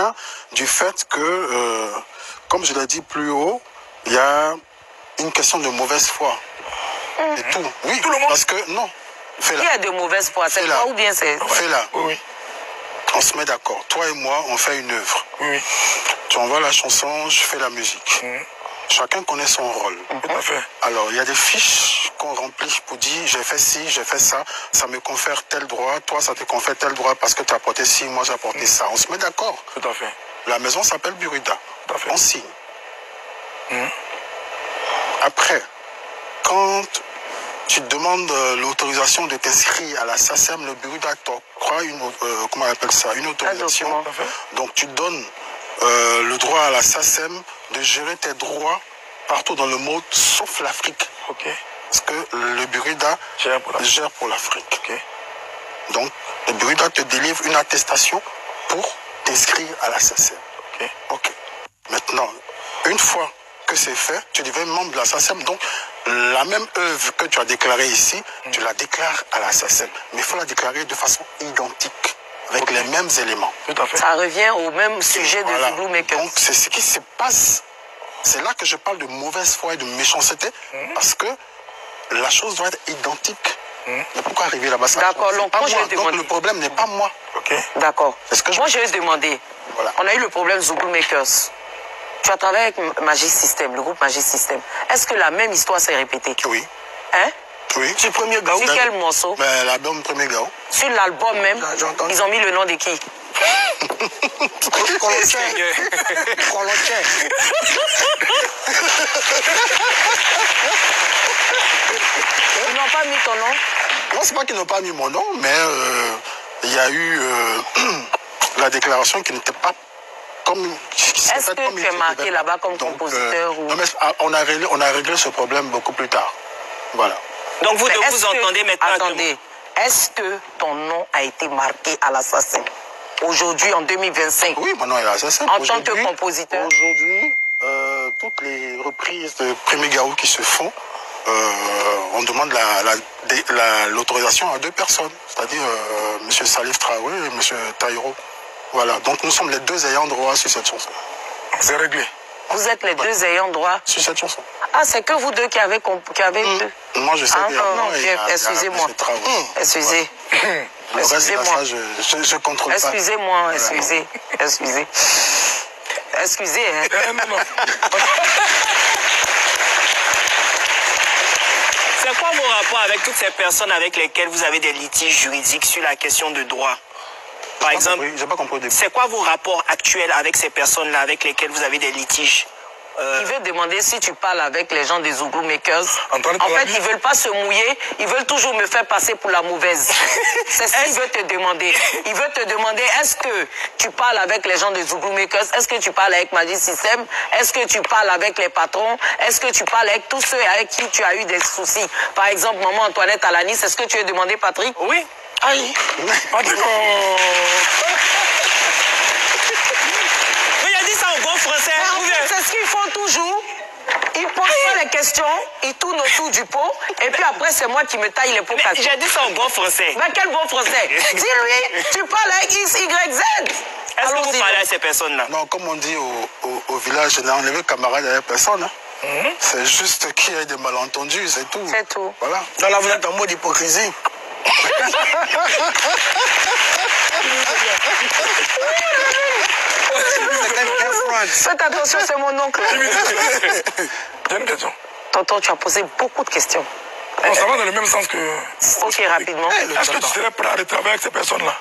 vient du fait que, comme je l'ai dit plus haut, il y a une question de mauvaise foi. Et tout. Oui, tout le monde. Parce que, non, fais-la. Il y a de mauvaise foi, c'est toi ou bien c'est... Fais-la. Oui. On se met d'accord. Toi et moi, on fait une œuvre. Oui. Tu envoies la chanson, je fais la musique. Chacun connaît son rôle. Tout à fait. Alors, il y a des fiches qu'on remplit pour dire j'ai fait ci, j'ai fait ça, ça me confère tel droit, toi ça te confère tel droit parce que tu as apporté ci, moi j'ai apporté ça. On se met d'accord. Tout à fait. La maison s'appelle Buruda. Tout à fait. On signe. Après, quand tu demandes l'autorisation de t'inscrire à la SACEM, le Buruda t'octroie une, comment on appelle ça, une autorisation. Donc tu donnes le droit à la SACEM de gérer tes droits partout dans le monde, sauf l'Afrique. Ok. Parce que le Buruda gère pour l'Afrique. Ok. Donc, le Buruda te délivre une attestation pour t'inscrire à la SACEM. Ok. Ok. Maintenant, une fois que c'est fait, tu deviens membre de la SACEM. Donc, la même œuvre que tu as déclarée ici, tu la déclares à la SACEM. Mais il faut la déclarer de façon identique, avec les mêmes éléments. Tout à fait. Ça revient au même sujet de Zouglou Makers. Donc, c'est ce qui se passe. C'est là que je parle de mauvaise foi et de méchanceté, parce que la chose doit être identique. Mais pourquoi arriver là-bas? D'accord, donc moi je vais Donc demander. le problème n'est pas moi. Ok. D'accord. Moi je vais demander. Voilà. On a eu le problème Zouglou Makers. Tu as travaillé avec Magic System, le groupe Magic System. Est-ce que la même histoire s'est répétée? Oui. Hein? Oui. C'est le premier Gaou. Sur quel morceau? L'album Premier Gaou. Sur l'album même, ils ont mis le nom de qui? Ils n'ont pas mis ton nom? Non, c'est pas qu'ils n'ont pas mis mon nom, mais il y a eu la déclaration qui n'était pas comme... Est-ce que tu es marqué là-bas comme compositeur ou... Non, mais on a réglé ce problème beaucoup plus tard. Voilà. Donc vous entendez maintenant... Attendez, est-ce que ton nom a été marqué à la SACEM? Aujourd'hui, en 2025? Oui, mon nom est à la SACEM. En tant que compositeur? Aujourd'hui, toutes les reprises de Premier Gaou qui se font, on demande l'autorisation à deux personnes, c'est-à-dire M. Salif Traoré et M. Taïro. Voilà, donc nous sommes les deux ayants droit sur cette chanson. C'est réglé. Vous êtes les deux ayants droit sur cette chanson. Ah, c'est que vous deux qui avez... Moi, je sais bien. Excusez-moi. Excusez. Excusez-moi. Je contrôle pas. Excusez-moi, excusez. Excusez, hein. Non. C'est quoi vos rapports avec toutes ces personnes avec lesquelles vous avez des litiges juridiques sur la question de droit? Par exemple, c'est quoi vos rapports actuels avec ces personnes-là avec lesquelles vous avez des litiges? Il veut demander si tu parles avec les gens des Zouglou Makers. En fait, ils ne veulent pas se mouiller, ils veulent toujours me faire passer pour la mauvaise. C'est ce qu'il veut te demander. Il veut te demander, est-ce que tu parles avec les gens des Zouglou Makers? Est-ce que tu parles avec Magic System? Est-ce que tu parles avec les patrons? Est-ce que tu parles avec tous ceux avec qui tu as eu des soucis? Par exemple, maman Antoinette Alanis, est-ce que tu veux demander, Patrick? Oui. Aïe. Patrick, ça en bon français. C'est ce qu'ils font toujours. Ils posent pas les questions, ils tournent autour du pot, et puis après, c'est moi qui me taille les pots cassés. J'ai dit ça en bon français. Mais quel bon français? Dis-lui, tu parles avec X, Y, Z. Est-ce que vous parlez à ces personnes-là? Non, comme on dit au village, on n'a enlevé camarade à la personne. Hein. C'est juste qu'il y ait des malentendus, c'est tout. C'est tout. Voilà. Dans là, vous êtes en mode hypocrisie. Faites attention, c'est mon oncle. J'ai une question. Tonton, tu as posé beaucoup de questions. Non, ça va dans le même sens que... Ok, rapidement. Est-ce que tu serais prêt à aller travailler avec ces personnes-là?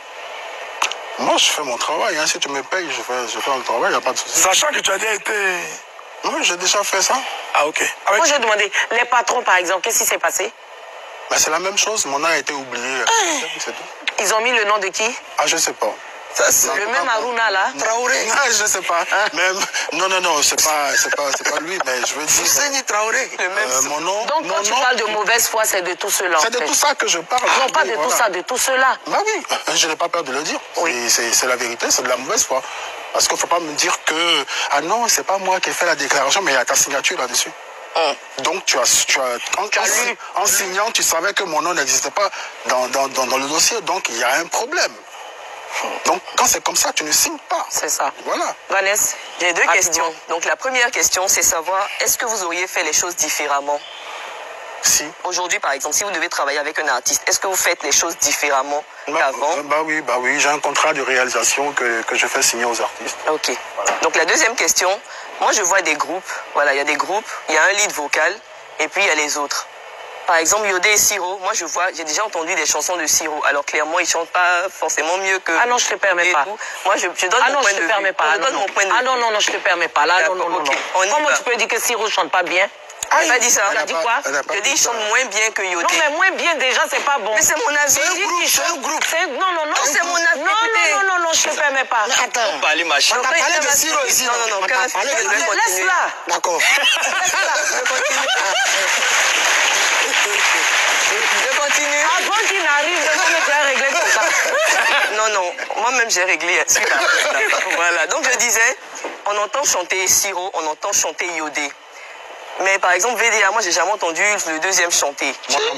Moi, je fais mon travail. Hein. Si tu me payes, je fais le travail, il n'y a pas de souci. Sachant que tu as déjà été... Oui, j'ai déjà fait ça. Ah, ok. Moi, j'ai demandé, les patrons, par exemple, qu'est-ce qui s'est passé? Ben, c'est la même chose. Mon nom a été oublié. C'est tout. Ils ont mis le nom de qui? Ah, je sais pas. Le même Aruna là? Traoré. Ah, je sais pas. Même... Non, c'est pas lui, mais je veux dire. C'est Traoré. Le même. Mon nom. Donc quand tu parles de mauvaise foi, c'est de tout cela. C'est de tout ça que je parle. Non, pas de tout ça, de tout cela. Bah oui, je n'ai pas peur de le dire. Oui. C'est la vérité, c'est de la mauvaise foi. Parce qu'il ne faut pas me dire que ah non, c'est pas moi qui ai fait la déclaration, mais il y a ta signature là-dessus. Donc en signant, tu savais que mon nom n'existait pas dans le dossier, donc il y a un problème. Donc, quand c'est comme ça, tu ne signes pas. C'est ça. Voilà. Vanessa, j'ai deux questions. Donc, la première question, c'est savoir, est-ce que vous auriez fait les choses différemment? Si. Aujourd'hui, par exemple, si vous devez travailler avec un artiste, est-ce que vous faites les choses différemment qu'avant? Bah oui. J'ai un contrat de réalisation que je fais signer aux artistes. Ok. Voilà. Donc, la deuxième question, moi, je vois des groupes. Voilà, il y a des groupes, il y a un lead vocal, et puis il y a les autres. Par exemple, Yodé et Siro, moi, j'ai déjà entendu des chansons de Siro. Alors, clairement, ils ne chantent pas forcément mieux que... Ah non, je ne te permets pas. Moi, je donne mon point de vue. Ah non, je ne te permets pas. Là, non. Comment tu peux dire que Siro ne chante pas bien? Ah, il m'a dit ça. Elle a dit quoi? Je dis, il chante moins bien que Yodé. Non, mais moins bien, déjà, c'est pas bon. Mais c'est mon avis. C'est un groupe. Non. C'est mon avis. Non, je ne te permets pas. Attends. On parle machin. On t'a parlé de Siro ici. Non. Laisse-la. D'accord. Je continue. Avant qu'il n'arrive, tu as réglé tout ça. Non. Moi-même, j'ai réglé. Voilà. Donc, je disais, on entend chanter Siro, on entend chanter Yodé. Mais par exemple, VDA, moi, j'ai jamais entendu le deuxième chanter.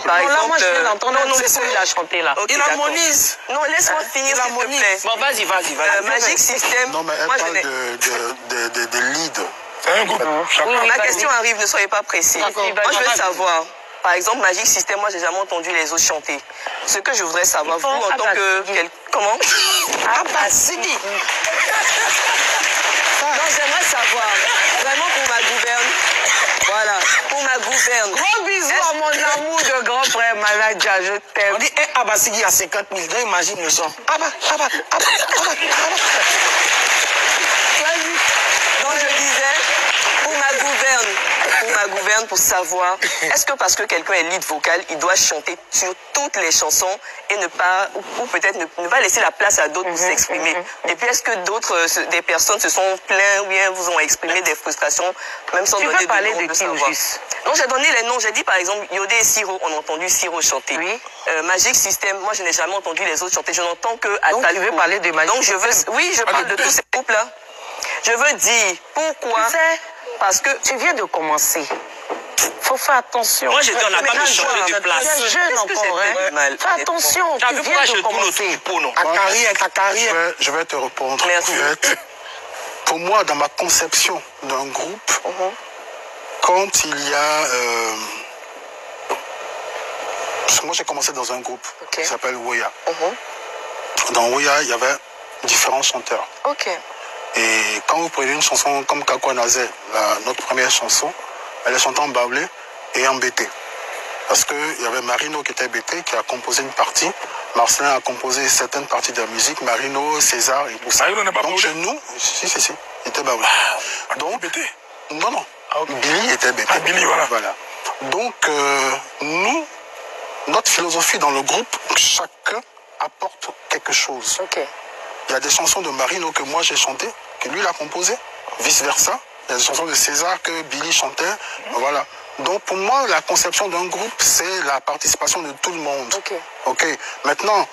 Par exemple, moi, je viens d'entendre c'est celui qu'il a chanté là. Okay, il harmonise. Non, laisse-moi finir, s'il te plaît. Bon, vas-y. Magic System. Non, mais elle parle de lead. C'est un groupe. Ma question arrive, ne soyez pas précis. Moi, je veux savoir. Par exemple, Magic System, moi, j'ai jamais entendu les autres chanter. Ce que je voudrais savoir, vous, en tant que... Comment? Abasidi. Non, j'aimerais savoir, vraiment pour ma gouverne. Voilà, pour ma gouverne. Gros bisous à mon amour de grand frère Maladja, je t'aime. On dit un Abasigi à 50 000, donc imagine le son. Donc je disais, pour ma gouverne, pour savoir, est-ce que parce que quelqu'un est lead vocal, il doit chanter sur toutes les chansons et ne pas, ou peut-être ne pas laisser la place à d'autres pour s'exprimer. Et puis est-ce que des personnes se sont plaintes ou bien vous ont exprimé des frustrations, même sans donner de nom? Tu veux parler de qui au juste? Non, j'ai donné les noms. J'ai dit par exemple Yodé et Siro, on a entendu Siro chanter. Oui. Magic System, moi je n'ai jamais entendu les autres chanter. Je n'entends que Atalco. Donc tu veux parler de Magic System? Oui, je parle de tous ces groupes-là. Je veux dire pourquoi. Tu sais, parce que tu viens de commencer. Faut faire attention. Moi, je dis, on n'a pas de changer de place. Tu es jeune encore, hein. Fais attention, tu viens de commencer. Ta carrière. Je vais te répondre. Merci. En fait, pour moi, dans ma conception d'un groupe, quand il y a... moi, j'ai commencé dans un groupe qui s'appelle Woya. Dans Woya, il y avait différents chanteurs. Et quand vous prenez une chanson comme Kakwanazé, notre première chanson, elle est chantée en baoulé et en BT. Parce qu'il y avait Marino qui était BT, qui a composé une partie. Marcelin a composé certaines parties de la musique. Marino, César et tout ça. Marino n'est pas donc baoulé? chez nous, si, il était baoulé. Donc, BT? Non. Billy était BT. Billy, voilà. Donc, nous, notre philosophie dans le groupe, chacun apporte quelque chose. Il y a des chansons de Marino que moi j'ai chantées, que lui il a composées, vice-versa. Il y a des chansons de César que Billy chantait. Voilà. Donc pour moi, la conception d'un groupe, c'est la participation de tout le monde. Maintenant,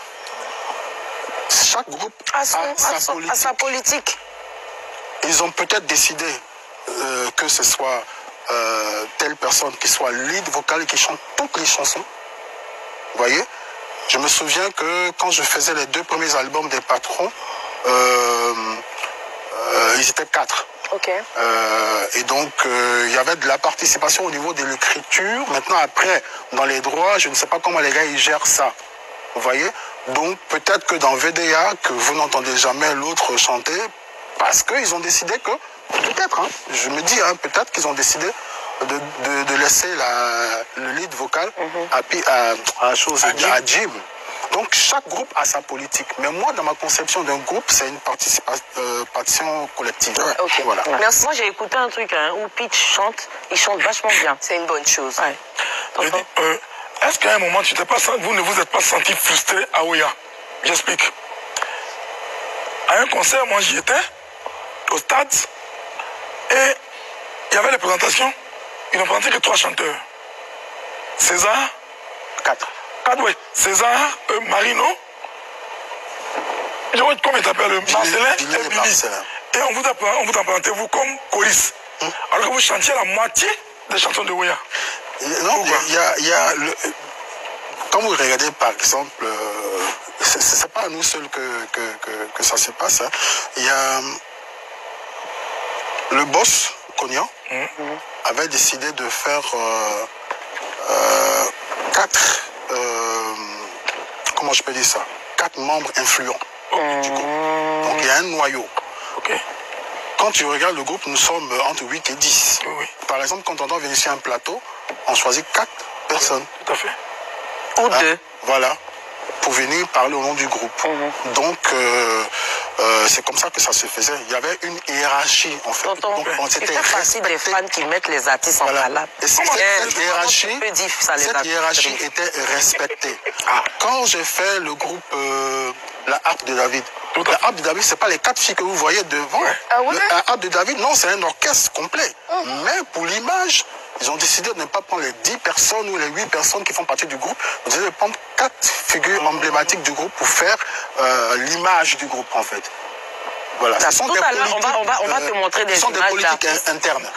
chaque groupe a sa politique. Ils ont peut-être décidé que ce soit telle personne qui soit lead vocal et qui chante toutes les chansons. Vous voyez? Je me souviens que quand je faisais les 2 premiers albums des Patrons, ils étaient 4. Et donc, il y avait de la participation au niveau de l'écriture. Maintenant, après, dans les droits, je ne sais pas comment les gars ils gèrent ça. Vous voyez? Donc, peut-être que dans VDA, que vous n'entendez jamais l'autre chanter, parce qu'ils ont décidé que, peut-être, je me dis, peut-être qu'ils ont décidé de laisser le lead vocal à Jim. Donc chaque groupe a sa politique. Mais moi, dans ma conception d'un groupe, c'est une participation collective. Voilà. Merci. Moi, j'ai écouté un truc où Pitch chante. Il chante vachement bien. C'est une bonne chose. Est-ce qu'à un moment, vous ne vous êtes pas senti frustré à Ouya? J'explique. À un concert, moi, j'y étais, au stade, et il y avait les présentations. Ils n'ont présenté que 3 chanteurs. César. 4. Oui. César, Marino. Je vois comment il s'appelle, Marcelin et Billy. Et on vous a présenté, vous, comme choriste. Alors que vous chantiez la moitié des chansons de Ouya. Non, il y a quand vous regardez, par exemple, c'est pas à nous seuls que ça se passe. Hein. Il y a le boss, Cognan, avait décidé de faire 4, comment je peux dire ça, 4 membres influents du groupe. Donc il y a un noyau. Okay. Quand tu regardes le groupe, nous sommes entre 8 et 10. Oui. Par exemple, quand on doit venir sur un plateau, on choisit 4 personnes. Tout à fait. Ou 2. Voilà, pour venir parler au nom du groupe. Donc, c'est comme ça que ça se faisait. Il y avait une hiérarchie, en fait. Donc, on s'était respecté. Des fans qui mettent les artistes en malade. Et cette hiérarchie était respectée. Quand j'ai fait le groupe La Harpe de David, la Harpe de David, c'est pas les 4 filles que vous voyez devant. La Harpe de David, non, c'est un orchestre complet. Mais pour l'image, ils ont décidé de ne pas prendre les 10 personnes ou les 8 personnes qui font partie du groupe. Ils ont décidé de prendre 4 figures emblématiques du groupe pour faire l'image du groupe, en fait. Voilà. Tout à l'heure, on va te montrer des images politiques internes.